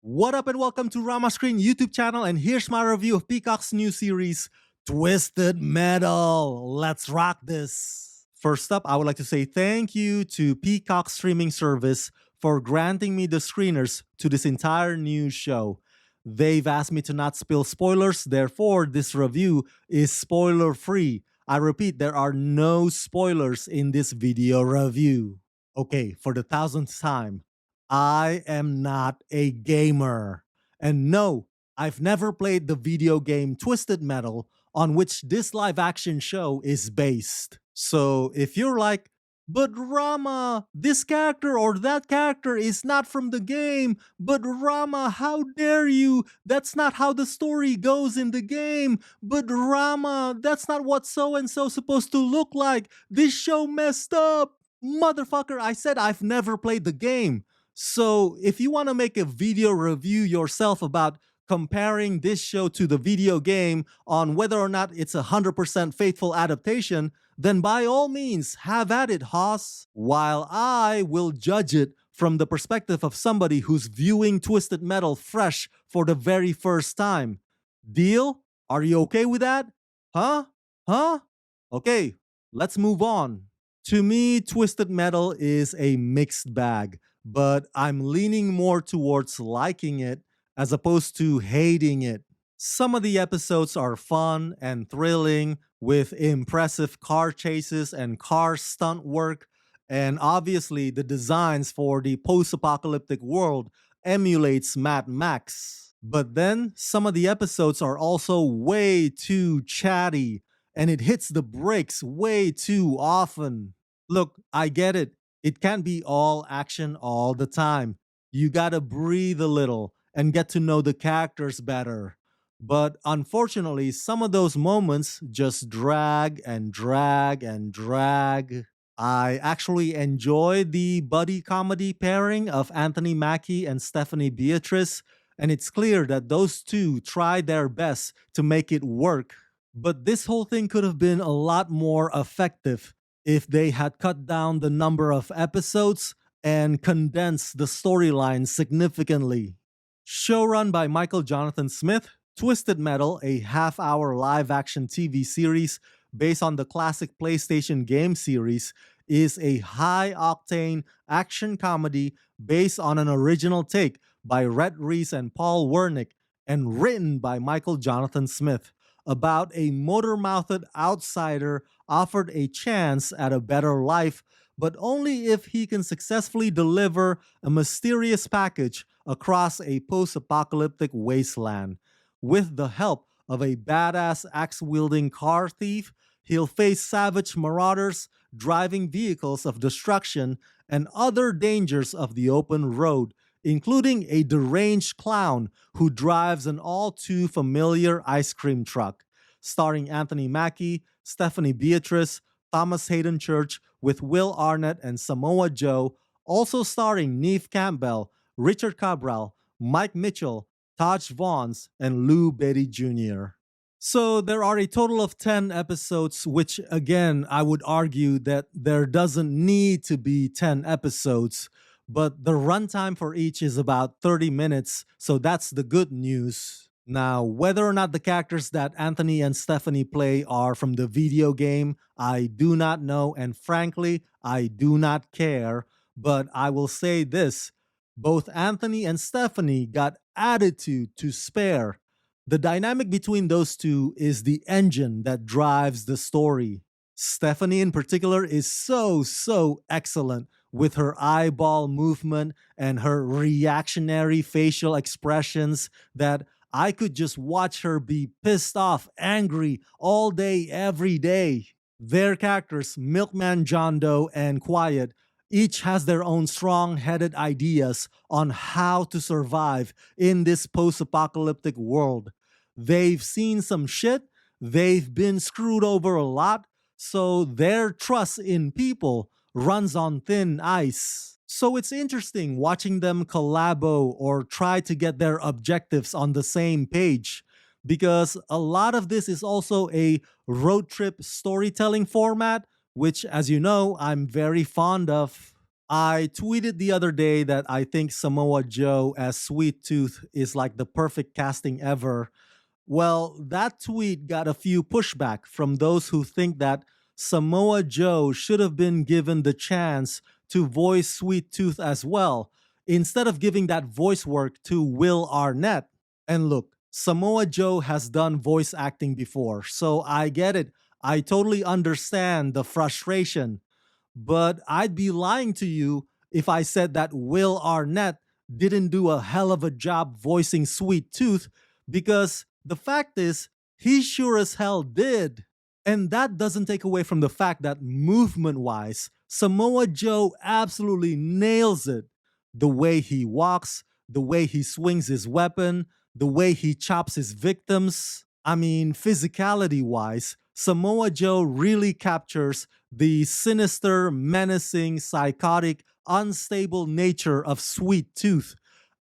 What up and welcome to Rama Screen YouTube channel, and here's my review of Peacock's new series, Twisted Metal. Let's rock this. First up, I would like to say thank you to Peacock streaming service for granting me the screeners to this entire new show. They've asked me to not spill spoilers, therefore this review is spoiler free. I repeat, there are no spoilers in this video review. Okay, for the thousandth time, I am not a gamer. And no, I've never played the video game Twisted Metal on which this live action show is based. So if you're like, but Rama, this character or that character is not from the game, but Rama, how dare you? That's not how the story goes in the game. But Rama, that's not what so and so supposed to look like. This show messed up. Motherfucker, I said I've never played the game. So if you want to make a video review yourself about comparing this show to the video game on whether or not it's a 100% faithful adaptation, then by all means, have at it, Hoss. While I will judge it from the perspective of somebody who's viewing Twisted Metal fresh for the very first time. Deal? Are you okay with that? Huh? Okay, let's move on. To me, Twisted Metal is a mixed bag, but I'm leaning more towards liking it as opposed to hating it. Some of the episodes are fun and thrilling with impressive car chases and car stunt work, and obviously the designs for the post-apocalyptic world emulates Mad Max. But then some of the episodes are also way too chatty, and it hits the brakes way too often. Look, I get it. It can't be all action all the time. You gotta breathe a little and get to know the characters better. But unfortunately, some of those moments just drag and drag and drag. I actually enjoy the buddy comedy pairing of Anthony Mackie and Stephanie Beatrice, and it's clear that those two tried their best to make it work. But this whole thing could have been a lot more effective if they had cut down the number of episodes and condensed the storyline significantly. Showrun by Michael Jonathan Smith, Twisted Metal, a half-hour live-action TV series based on the classic PlayStation game series, is a high-octane action comedy based on an original take by Rhett Reese and Paul Wernick and written by Michael Jonathan Smith about a motor-mouthed outsider offered a chance at a better life, but only if he can successfully deliver a mysterious package across a post-apocalyptic wasteland. With the help of a badass axe-wielding car thief, he'll face savage marauders, driving vehicles of destruction, and other dangers of the open road, including a deranged clown who drives an all-too-familiar ice cream truck. Starring Anthony Mackie, Stephanie Beatrice, Thomas Hayden Church, with Will Arnett and Samoa Joe, also starring Neve Campbell, Richard Cabral, Mike Mitchell, Taj Vaughns, and Lou Beatty Jr. So there are a total of 10 episodes, which again, I would argue that there doesn't need to be 10 episodes, but the runtime for each is about 30 minutes, so that's the good news. Now, whether or not the characters that Anthony and Stephanie play are from the video game, I do not know, and frankly, I do not care, but I will say this. Both Anthony and Stephanie got attitude to spare. The dynamic between those two is the engine that drives the story. Stephanie in particular is so excellent with her eyeball movement and her reactionary facial expressions that I could just watch her be pissed off, angry all day, every day. Their characters, Milkman John Doe and Quiet, each has their own strong-headed ideas on how to survive in this post-apocalyptic world. They've seen some shit, they've been screwed over a lot, so their trust in people runs on thin ice. So it's interesting watching them collabo or try to get their objectives on the same page, because a lot of this is also a road trip storytelling format, which, as you know, I'm very fond of. I tweeted the other day that I think Samoa Joe as Sweet Tooth is like the perfect casting ever. Well, that tweet got a few pushback from those who think that Samoa Joe should have been given the chance to voice Sweet Tooth as well, instead of giving that voice work to Will Arnett. And look, Samoa Joe has done voice acting before, so I get it. I totally understand the frustration. But I'd be lying to you if I said that Will Arnett didn't do a hell of a job voicing Sweet Tooth, because the fact is, he sure as hell did. And that doesn't take away from the fact that movement wise, Samoa Joe absolutely nails it. The way he walks, the way he swings his weapon, the way he chops his victims. I mean, physicality wise, Samoa Joe really captures the sinister, menacing, psychotic, unstable nature of Sweet Tooth.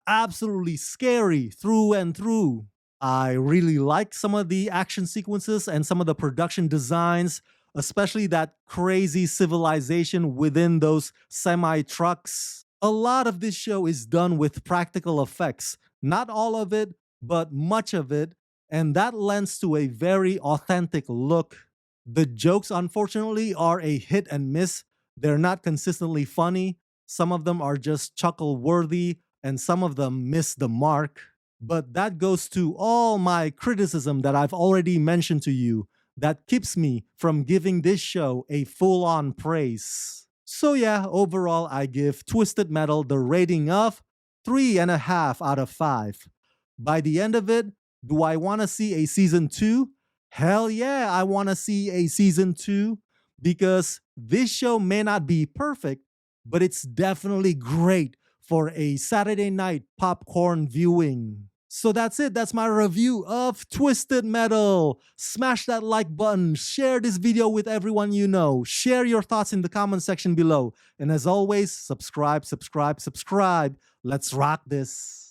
Absolutely scary through and through. I really like some of the action sequences and some of the production designs, especially that crazy civilization within those semi trucks. A lot of this show is done with practical effects. Not all of it, but much of it. And that lends to a very authentic look. The jokes, unfortunately, are a hit and miss. They're not consistently funny. Some of them are just chuckle worthy, and some of them miss the mark. But that goes to all my criticism that I've already mentioned to you that keeps me from giving this show a full on praise. So, yeah, overall, I give Twisted Metal the rating of 3.5 out of 5. By the end of it, do I want to see a season 2? Hell yeah, I want to see a season 2, because this show may not be perfect, but it's definitely great for a Saturday night popcorn viewing. So that's it. That's my review of Twisted Metal. Smash that like button. Share this video with everyone you know. Share your thoughts in the comment section below. And as always, subscribe, subscribe, subscribe. Let's rock this.